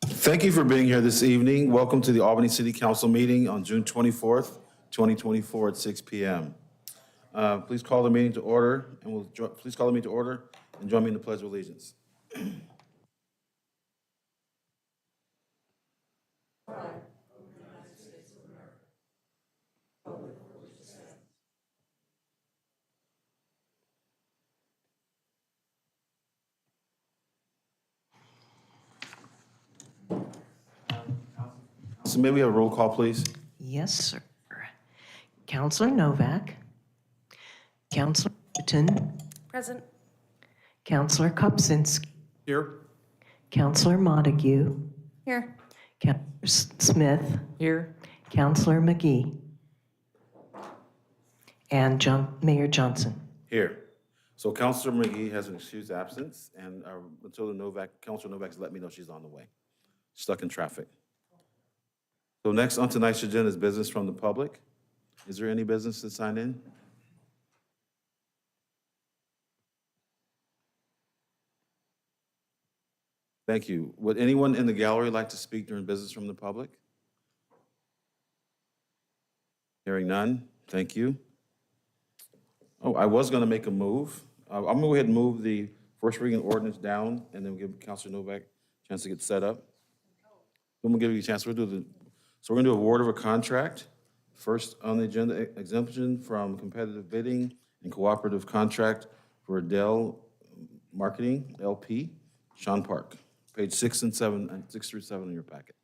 Thank you for being here this evening. Welcome to the Albany City Council meeting on June 24th, 2024 at 6 p.m. Please call the meeting to order, and please call the meeting to order and join me in the Pledge of Allegiance. So may we have a roll call, please? Yes, sir. Counselor Novak. Counselor Newton. Present. Counselor Kopczynski. Here. Counselor Montague. Here. Counselor Smith. Here. Counselor McGee. And Mayor Johnson. Here. So Councilor McGee has an excused absence, and until Councilor Novak's let me know she's on the way. Stuck in traffic. So next on tonight's agenda is business from the public. Is there any business to sign in? Thank you. Would anyone in the gallery like to speak during business from the public? Hearing none, thank you. Oh, I was going to make a move. I'm going to go ahead and move the first reading ordinance down, and then give Councilor Novak a chance to get set up. I'm going to give you a chance. So we're going to do award of a contract. First on the agenda, exemption from competitive bidding and cooperative contract for Dell Marketing, LP, Sean Park. Page 6 and 7, and 6 through 7 in your packet.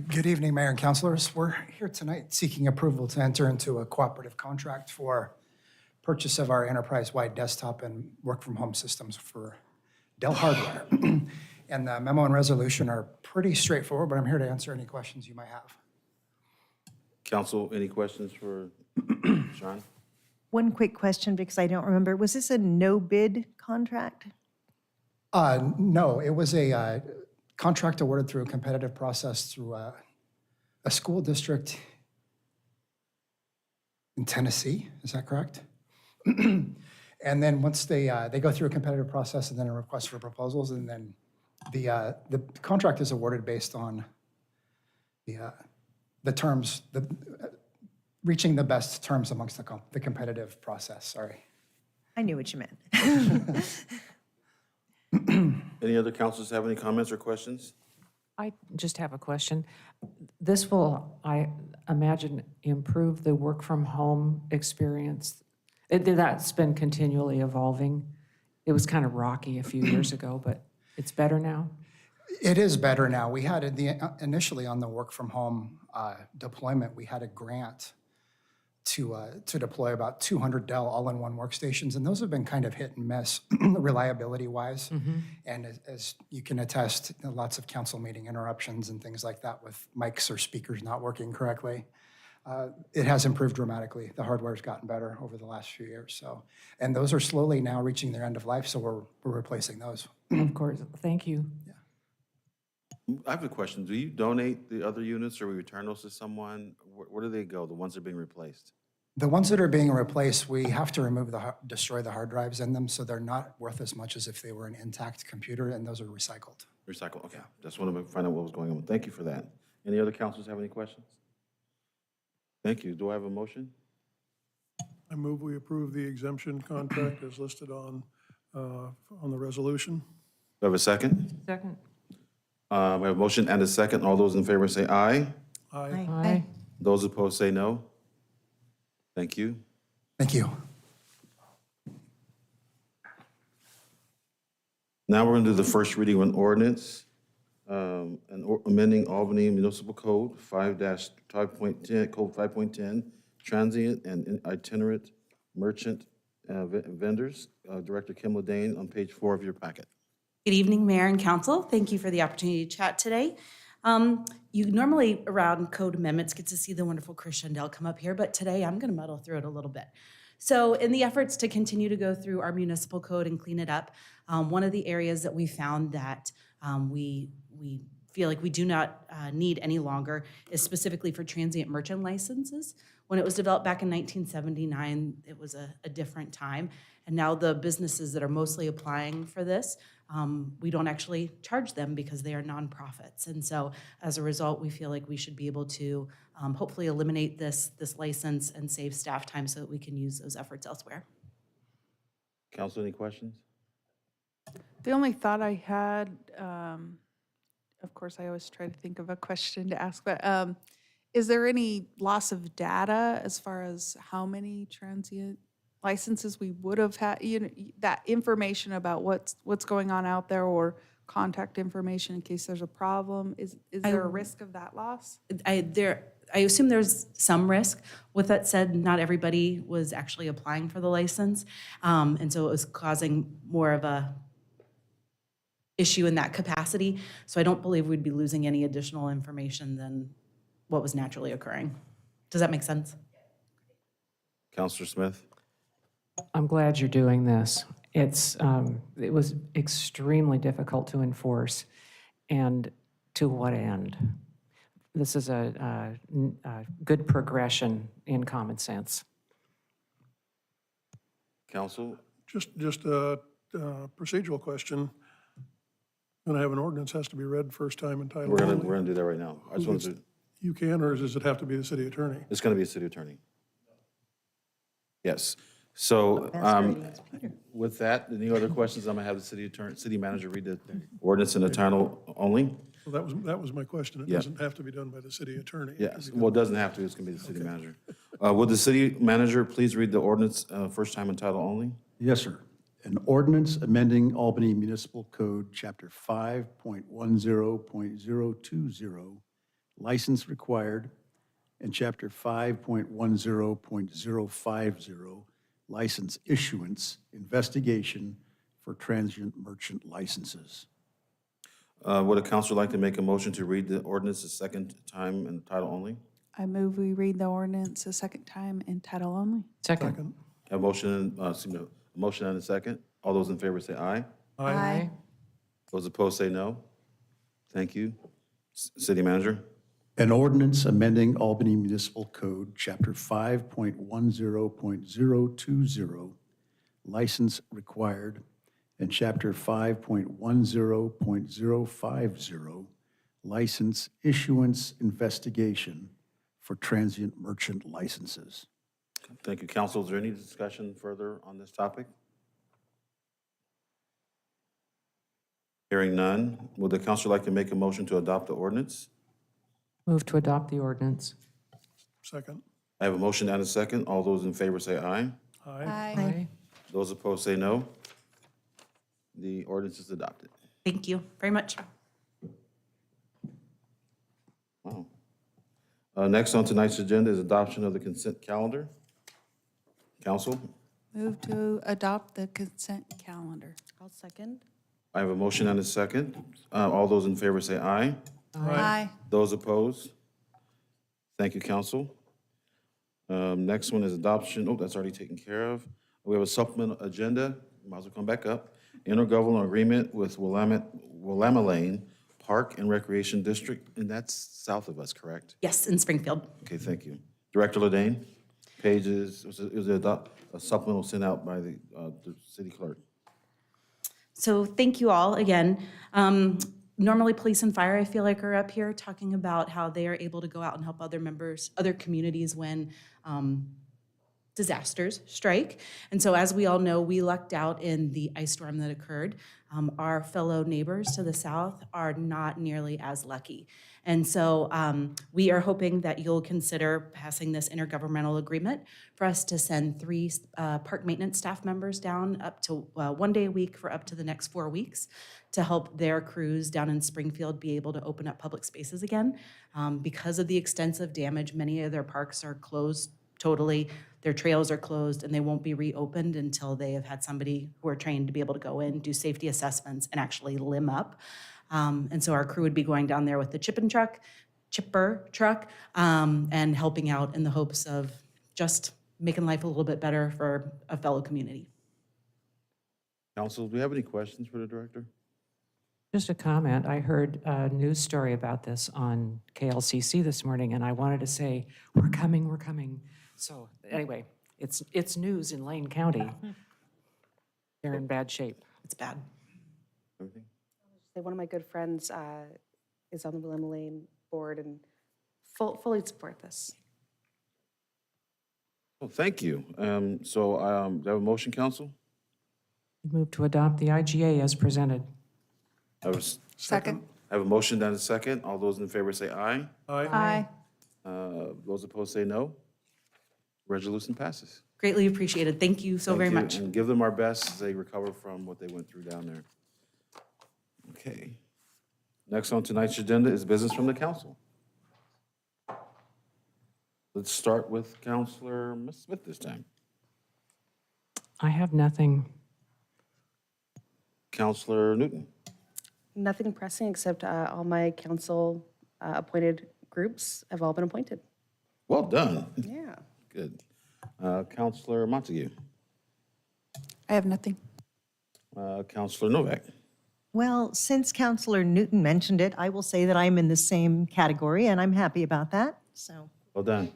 Good evening, Mayor and Councilors. We're here tonight seeking approval to enter into a cooperative contract for purchase of our enterprise-wide desktop and work-from-home systems for Dell hardware. And the memo and resolution are pretty straightforward, but I'm here to answer any questions you might have. Council, any questions for Sean? One quick question, because I don't remember. Was this a no-bid contract? No, it was a contract awarded through a competitive process through a school district in Tennessee. Is that correct? And then once they go through a competitive process and then a request for proposals, and then the contract is awarded based on the terms, reaching the best terms amongst the competitive process. Sorry. I knew what you meant. Any other councilors have any comments or questions? I just have a question. This will, I imagine, improve the work-from-home experience. That's been continually evolving. It was kind of rocky a few years ago, but it's better now? It is better now. We had initially on the work-from-home deployment, we had a grant to deploy about 200 Dell all-in-one workstations, and those have been kind of hit and miss reliability-wise. And as you can attest, lots of council meeting interruptions and things like that with mics or speakers not working correctly. It has improved dramatically. The hardware's gotten better over the last few years. So, and those are slowly now reaching their end of life, so we're replacing those. Of course. Thank you. I have a question. Do you donate the other units, or we return those to someone? Where do they go, the ones that are being replaced? The ones that are being replaced, we have to remove destroy the hard drives in them, so they're not worth as much as if they were an intact computer, and those are recycled. Recycle, okay. Just wanted to find out what was going on. Thank you for that. Any other councilors have any questions? Thank you. Do I have a motion? I move we approve the exemption contract as listed on the resolution. Do I have a second? Second. We have a motion and a second. All those in favor say aye. Aye. Aye. Those opposed say no. Thank you. Thank you. Now we're going to do the first reading of an ordinance, amending Albany Municipal Code 5-5.10, Code 5.10, transient and itinerant merchant vendors. Director Kim Ledane on page 4 of your packet. Good evening, Mayor and Council. Thank you for the opportunity to chat today. You normally around code amendments get to see the wonderful Chris Shandell come up here, but today I'm going to muddle through it a little bit. So in the efforts to continue to go through our municipal code and clean it up, one of the areas that we found that we we feel like we do not need any longer is specifically for transient merchant licenses. When it was developed back in 1979, it was a different time. And now the businesses that are mostly applying for this, we don't actually charge them because they are nonprofits. And so as a result, we feel like we should be able to hopefully eliminate this license and save staff time so that we can use those efforts elsewhere. Council, any questions? The only thought I had, of course, I always try to think of a question to ask, but is there any loss of data as far as how many transient licenses we would have had, that information about what's going on out there, or contact information in case there's a problem? Is there a risk of that loss? I assume there's some risk. With that said, not everybody was actually applying for the license. And so it was causing more of a issue in that capacity. So I don't believe we'd be losing any additional information than what was naturally occurring. Does that make sense? Counselor Smith? I'm glad you're doing this. It was extremely difficult to enforce, and to what end? This is a good progression in common sense. Council? Just a procedural question. Going to have an ordinance, has to be read first time in title We're only. gonna do that right now. I just wanted to, You can, or does it have to be the city attorney? it's gonna be a city attorney. Yes. So, with that, any other questions? I'm gonna have the city manager read the ordinance in the title only. So that was my question. It Yeah. doesn't have to be done by the city attorney. Yes, well, it doesn't have to, it's gonna be the city manager. Would the city manager please read the ordinance, first time in title only? Yes, sir. An ordinance amending Albany Municipal Code, Chapter 5.10.020, license required, and Chapter 5.10.050, license issuance, investigation for transient merchant licenses. Would a counselor like to make a motion to read the ordinance a second time in title only? I move we read the ordinance a second time in title only. Second. A motion, a motion and a second. All those in favor say aye. Aye. Those opposed say no. Thank you. City manager? An ordinance amending Albany Municipal Code, Chapter 5.10.020, license required, and Chapter 5.10.050, license issuance investigation for transient merchant licenses. Thank you, council. Is there any discussion further on this topic? Hearing none, would the council like to make a motion to adopt the ordinance? Move to adopt the ordinance. Second. I have a motion and a second. All those in favor say aye. Aye. Aye. Those opposed say no. The ordinance is adopted. Thank you very much. Wow. Next on tonight's agenda is adoption of the consent calendar. Council, Move to adopt the consent calendar. I'll second. I have a motion and a second. All those in favor say aye. Aye. Those opposed? Thank you, council. Next one is adoption, oh, that's already taken care of. We have a supplemental agenda, might as well come back up. Intergovernmental agreement with Willamette Lane Park and Recreation District, and that's south of us, correct? Yes, in Springfield. Okay, thank you. Director Ledane, pages, is it a supplemental sent out by the city clerk? So thank you all again. Normally, police and fire, I feel like, are up here talking about how they are able to go out and help other members, other communities when disasters strike. And so as we all know, we lucked out in the ice storm that occurred. Our fellow neighbors to the south are not nearly as lucky. And so we are hoping that you'll consider passing this intergovernmental agreement for us to send 3 park maintenance staff members down up to 1 day a week for up to the next 4 weeks to help their crews down in Springfield be able to open up public spaces again. Because of the extensive damage, many of their parks are closed totally. Their trails are closed and they won't be reopened until they have had somebody who are trained to be able to go in, do safety assessments, and actually limb up. And so our crew would be going down there with the chipper truck, and helping out in the hopes of just making life a little bit better for a fellow community. Council, do we have any questions for the director? Just a comment. I heard a news story about this on KLCC this morning, and I wanted to say, we're coming, we're coming. So anyway, it's news in Lane County. They're in bad shape. It's bad. Everything? Say one of my good friends is on the William Lane board and fully support this. Well, thank you. So, do I have a motion, council? Move to adopt the IGA as presented. I have a s- Second. I have a motion and a second. All those in favor say aye. Aye. Those opposed say no. Resolution passes. Greatly appreciated. Thank you so Thank very you, much. And give them our best as they recover from what they went through down there. Okay. Next on tonight's agenda is business from the council. Let's start with Counselor Ms. Smith this time. I have nothing. Counselor Newton. Nothing pressing except all my council appointed groups have all been appointed. Well done. Yeah. Good. Counselor Montague. I have nothing. Counselor Novak. Well, since Counselor Newton mentioned it, I will say that I'm in the same category, and I'm happy about that, so. Well done.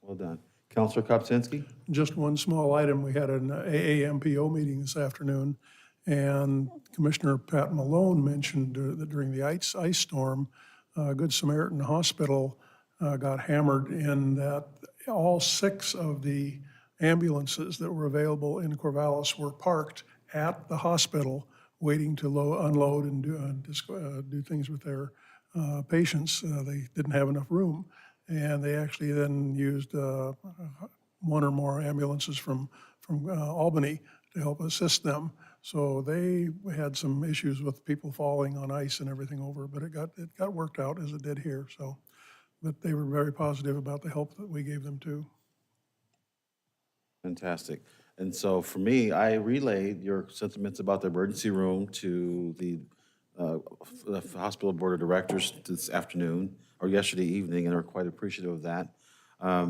Well done. Counselor Kopsinski. Just one small item, we had an AAMPO meeting this afternoon, and Commissioner Pat Malone mentioned that during the ice storm, Good Samaritan Hospital got hammered in that all 6 of the ambulances that were available in Corvallis were parked at the hospital, waiting to unload and do things with their patients. They didn't have enough room, and they actually then used 1 or more ambulances from Albany to help assist them. So they had some issues with people falling on ice and everything over, but it got worked out as it did here. So, but they were very positive about the help that we gave them too. Fantastic. And so for me, I relayed your sentiments about the emergency room to the hospital board of directors this afternoon or yesterday evening, and are quite appreciative of that.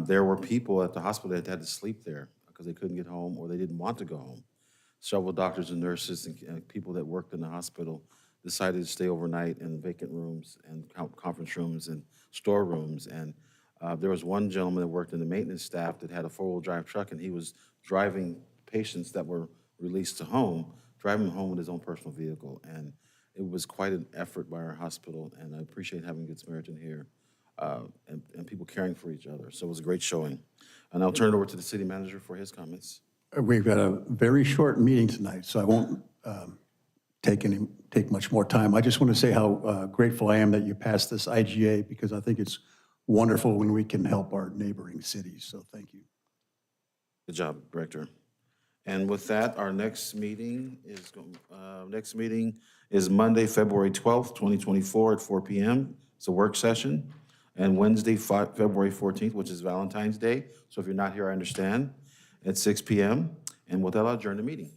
There were people at the hospital that had to sleep there because they couldn't get home or they didn't want to go home. Several doctors and nurses and people that worked in the hospital decided to stay overnight in vacant rooms and conference rooms and storerooms. And there was one gentleman that worked in the maintenance staff that had a 4-wheel drive truck, and he was driving patients that were released to home, driving them home with his own personal vehicle. And it was quite an effort by our hospital, and I appreciate having Good Samaritan here and people caring for each other. So it was a great showing. And I'll turn it over to the city manager for his comments. We've got a very short meeting tonight, so I won't take much more time. I just want to say how grateful I am that you passed this IGA, because I think it's wonderful when we can help our neighboring cities, so thank you. Good job, Director. And with that, our next meeting is Monday, February 12th, 2024 at 4 p.m. It's a work session. And Wednesday, February 14th, which is Valentine's Day. So if you're not here, I understand, at 6 p.m. And with that, I'll adjourn the meeting.